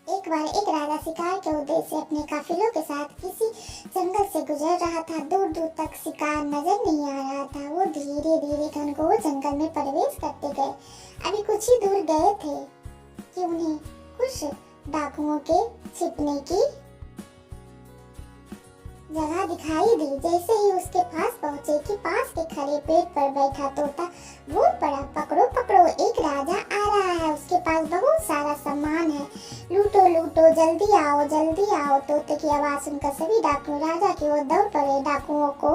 एक बार एक राजा शिकार के उद्देश्य से अपने काफिलों के साथ किसी जंगल से गुजर रहा था। दूर दूर तक शिकार नजर नहीं आ रहा था। वो धीरे धीरे घनघोर जंगल में प्रवेश करते गए। अभी कुछ ही दूर गए थे कि उन्हें कुछ डाकुओं के छिपने की जगह दिखाई दी। जैसे ही उसके पास पहुंचे कि पास के खड़े पेड़ पर बैठा तोता बोल पड़ा, पकड़ो पकड़ो, एक राजा आ रहा है, उसके पास बहुत सारा सामान है, लूटो लूटो, जल्दी आओ जल्दी आओ। तोते की आवाज सुनकर सभी डाकू राजा की ओर दौड़ पड़े। डाकुओं को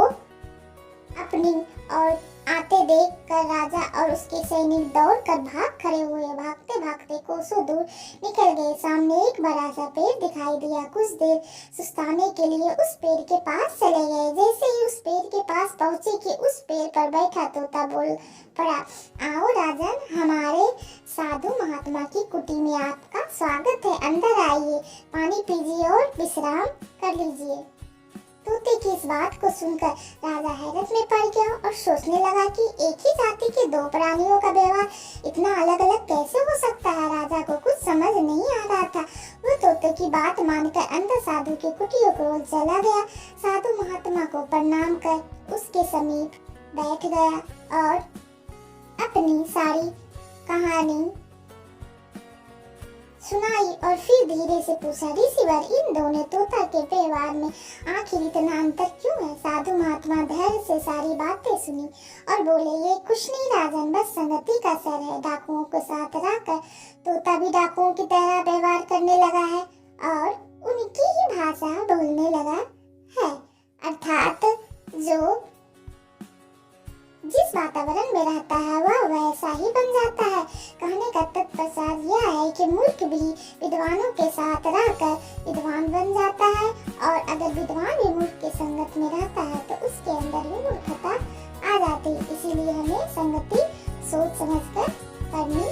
अपनी और आते देख कर राजा और उसके सैनिक दौड़ कर भाग खड़े हुए। भागते भागते कोसों दूर निकल गए। सामने एक बड़ा सा पेड़ दिखाई दिया। कुछ देर सुस्ताने के लिए उस पेड़ के पास चले गए। जैसे ही उस पेड़ के पास पहुंचे कि उस पेड़ पर बैठा तोता बोल पड़ा, आओ राजन, हमारे साधु महात्मा की कुटी में आपका स्वागत है, अंदर आइए, पानी पीजिए और विश्राम कर लीजिए। तोते की इस बात को सुनकर राजा हैरत में पड़ गया और सोचने लगा कि एक ही जाति के दो प्राणियों का व्यवहार इतना अलग अलग कैसे हो सकता है। राजा को कुछ समझ नहीं आ रहा था। वो तोते की बात मानकर अंदर साधु की कुटिया की ओर चला गया। साधु महात्मा को प्रणाम कर उसके समीप बैठ गया और अपनी सारी कहानी सुनाई और फिर धीरे से पूछा, ऋषिवर, इन दोनों तोता के व्यवहार में आखिर इतना अंतर क्यों है? साधु महात्मा धैर्य से सारी बातें सुनी और बोले, ये कुछ नहीं राजन, बस संगति का असर है। डाकुओं को साथ रखकर तोता भी डाकुओं की तरह व्यवहार करने लगा है और उनकी ही भाषा बोलने लगा है। अर्थात जो जिस वातावरण में रहता है वह वैसा ही बन जाता है। कहने का तात्पर्य यह है कि मूर्ख भी विद्वानों के साथ रहकर विद्वान बन जाता है और अगर विद्वान भी मूर्ख के संगत में रहता है तो उसके अंदर भी मूर्खता आ जाती है। इसीलिए हमें संगति सोच समझकर करनी